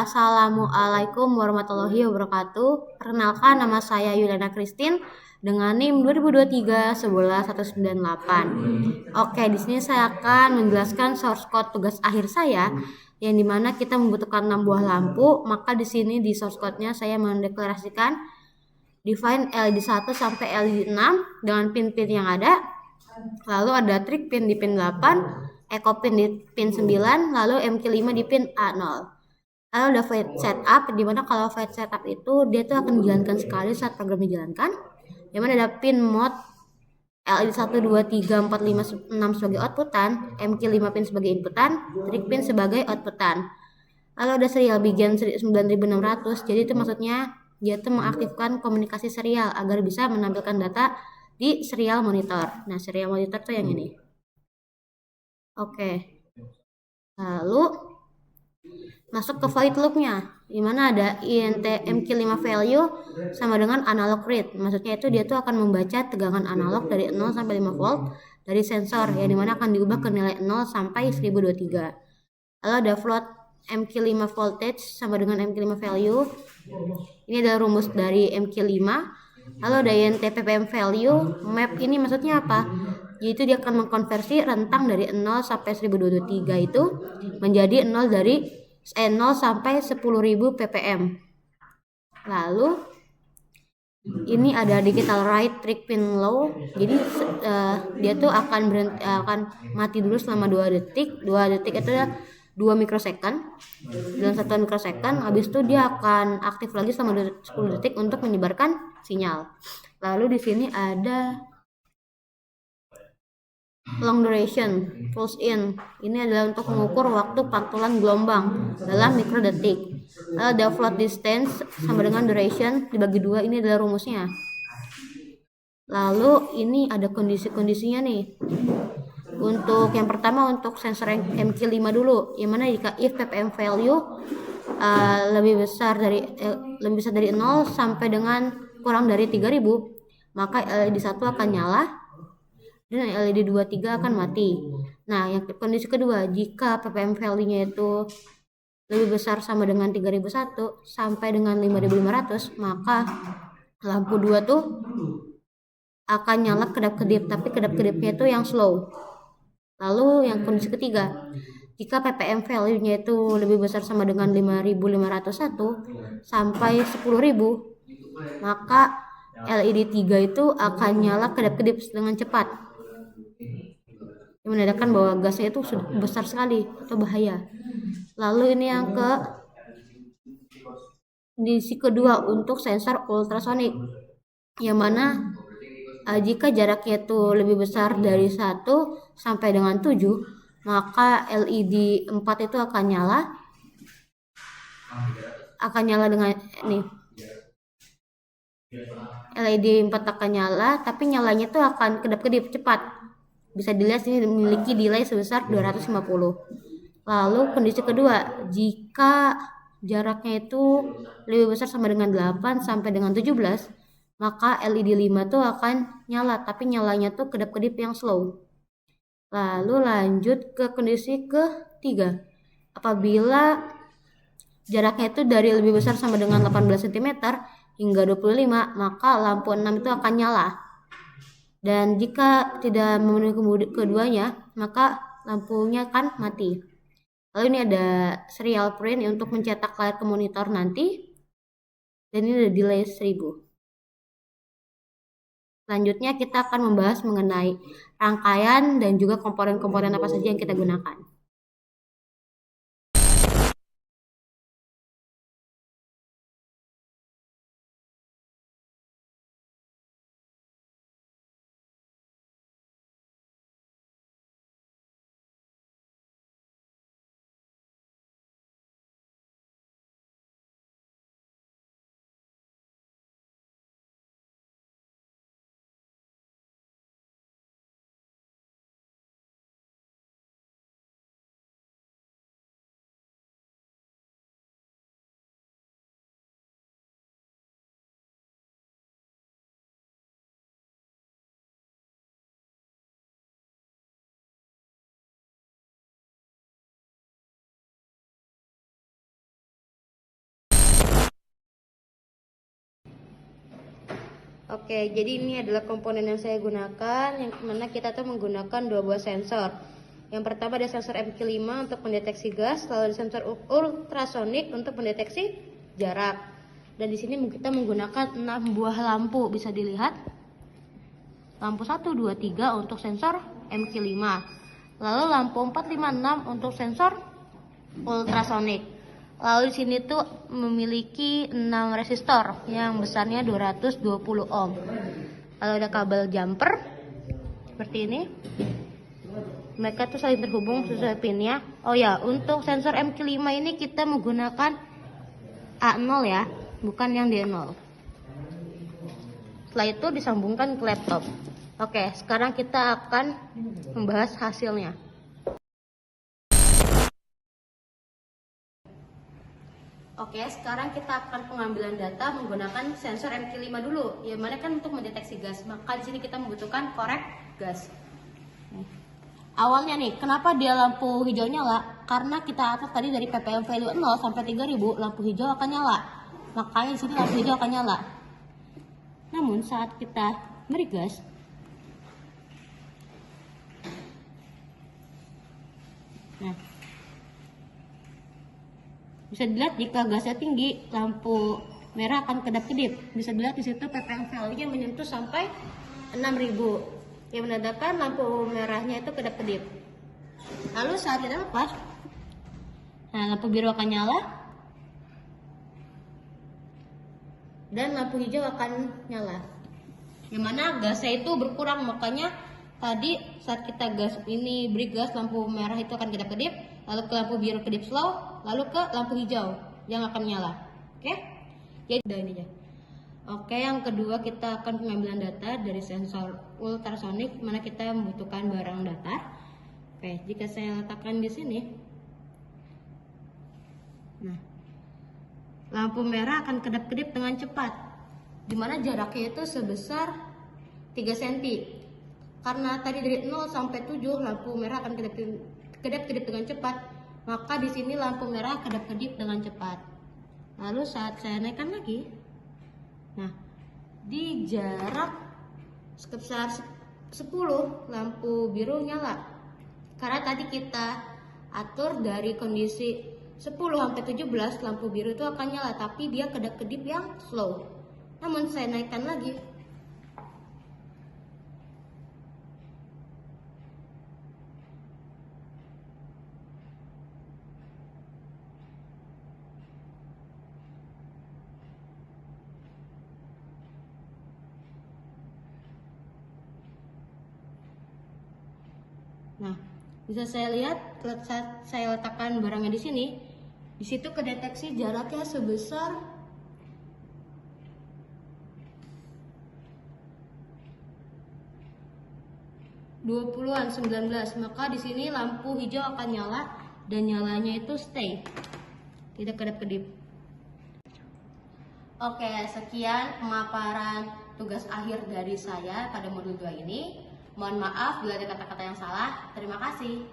Assalamualaikum warahmatullahi wabarakatuh. Perkenalkan, nama saya Yuliana Christine dengan NIM 2023-11-198. Oke, di sini saya akan menjelaskan source code tugas akhir saya yang dimana kita membutuhkan 6 buah lampu. Maka di sini di source code-nya saya mendeklarasikan define LED 1 sampai LED 6 dengan pin-pin yang ada. Lalu ada trik pin di pin 8, eco pin di pin 9, lalu MQ5 di pin A0. Lalu ada flight setup, dimana kalau flight setup itu dia tuh akan dijalankan sekali saat program dijalankan. Dimana ada pin mode LED 1, 2, 3, 4, 5, 6 sebagai outputan, MQ5 pin sebagai inputan, trik pin sebagai outputan. Lalu ada serial begin 9600, jadi itu maksudnya dia tuh mengaktifkan komunikasi serial agar bisa menampilkan data di serial monitor. Nah, serial monitor tuh yang ini. Oke. Lalu masuk ke void loop-nya, di mana ada int MQ5 value sama dengan analog read. Maksudnya itu dia tuh akan membaca tegangan analog dari 0 sampai 5 volt dari sensor, yang dimana akan diubah ke nilai 0 sampai 1023. Lalu ada float MQ5 voltage sama dengan MQ5 value. Ini adalah rumus dari MQ5. Lalu ada int ppm value map, ini maksudnya apa? Yaitu dia akan mengkonversi rentang dari 0 sampai 1023 itu menjadi 0 sampai 10.000 ppm. Lalu ini ada digital write trig pin low. Jadi dia tuh akan mati dulu selama 2 detik. 2 detik itu 2 mikrosecond. Dalam 1 mikrosecond, habis itu dia akan aktif lagi selama 10 detik untuk menyebarkan sinyal. Lalu di sini ada long duration pulse in, ini adalah untuk mengukur waktu pantulan gelombang dalam mikrodetik. Ada float distance sama dengan duration dibagi 2, ini adalah rumusnya. Lalu ini ada kondisi-kondisinya nih. Untuk yang pertama untuk sensor MQ5 dulu, yang mana jika if ppm value lebih besar dari 0 sampai dengan kurang dari 3000, maka LED 1 akan nyala dan LED 23 akan mati. Nah, yang kondisi kedua, jika ppm value-nya itu lebih besar sama dengan 3001 sampai dengan 5500, maka lampu 2 tuh akan nyala kedap-kedip, tapi kedap-kedipnya itu yang slow. Lalu yang kondisi ketiga, jika ppm value-nya itu lebih besar sama dengan 5501 sampai 10.000, maka LED 3 itu akan nyala kedap-kedip dengan cepat, yang menandakan bahwa gasnya itu sudah besar sekali atau bahaya. Lalu ini yang kondisi kedua untuk sensor ultrasonik, yang mana jika jaraknya itu lebih besar dari 1 sampai dengan 7, maka LED 4 itu akan nyala dengan nih. LED 4 akan nyala, tapi nyalanya itu akan kedap-kedip cepat. Bisa dilihat sini memiliki delay sebesar 250. Lalu kondisi kedua, jika jaraknya itu lebih besar sama dengan 8 sampai dengan 17, maka LED 5 tuh akan nyala, tapi nyalanya tuh kedap-kedip yang slow. Lalu lanjut ke kondisi ketiga, apabila jaraknya itu dari lebih besar sama dengan 18 cm hingga 25, maka lampu 6 itu akan nyala. Dan jika tidak memenuhi keduanya, maka lampunya akan mati. Lalu ini ada serial print untuk mencetak layar ke monitor nanti. Dan ini ada delay 1000. Selanjutnya kita akan membahas mengenai rangkaian dan juga komponen-komponen apa saja yang kita gunakan. Oke, jadi ini adalah komponen yang saya gunakan, yang mana kita tuh menggunakan 2 buah sensor. Yang pertama ada sensor MQ5 untuk mendeteksi gas, lalu ada sensor ultrasonik untuk mendeteksi jarak. Dan di sini kita menggunakan 6 buah lampu, bisa dilihat. Lampu 1, 2, 3 untuk sensor MQ5. Lalu lampu 4, 5, 6 untuk sensor ultrasonik. Lalu di sini tuh memiliki 6 resistor yang besarnya 220 ohm. Lalu ada kabel jumper seperti ini. Mereka tuh saling terhubung sesuai pinnya. Oh ya, untuk sensor MQ5 ini kita menggunakan A0 ya, bukan yang D0. Setelah itu disambungkan ke laptop. Oke, sekarang kita akan membahas hasilnya. Oke, sekarang kita akan pengambilan data menggunakan sensor MQ5 dulu. Yang mana kan untuk mendeteksi gas. Maka di sini kita membutuhkan korek gas. Awalnya nih, kenapa dia lampu hijau nyala? Karena kita atur tadi dari ppm value 0 sampai 3000, lampu hijau akan nyala. Makanya di sini lampu hijau akan nyala. Namun saat kita beri gas, nah, bisa dilihat jika gasnya tinggi, lampu merah akan kedap-kedip. Bisa dilihat di situ ppm value-nya menyentuh sampai 6000. Yang menandakan lampu merahnya itu kedap-kedip. Lalu saat kita lepas, nah, lampu biru akan nyala dan lampu hijau akan nyala. Yang mana gasnya itu berkurang, makanya tadi saat kita gas ini beri gas, lampu merah itu akan kedap-kedip, lalu ke lampu biru kedip slow, lalu ke lampu hijau yang akan nyala. Oke? Jadi udah ini aja. Oke, yang kedua kita akan pengambilan data dari sensor ultrasonik, mana kita membutuhkan barang datar. Oke, jika saya letakkan di sini, nah, lampu merah akan kedap-kedip dengan cepat, dimana jaraknya itu sebesar 3 cm. Karena tadi dari 0 sampai 7 lampu merah akan kedap-kedip dengan cepat, maka di sini lampu merah kedap-kedip dengan cepat. Lalu saat saya naikkan lagi, nah, di jarak sebesar 10 lampu biru nyala. Karena tadi kita atur dari kondisi 10 sampai 17 lampu biru itu akan nyala, tapi dia kedap-kedip yang slow. Namun saya naikkan lagi, nah, bisa saya lihat saat saya letakkan barangnya di sini, di situ kedeteksi jaraknya sebesar 20-an, 19. Maka di sini lampu hijau akan nyala dan nyalanya itu stay, tidak kedap-kedip. Oke, sekian pemaparan tugas akhir dari saya pada modul 2 ini. Mohon maaf bila ada kata-kata yang salah. Terima kasih.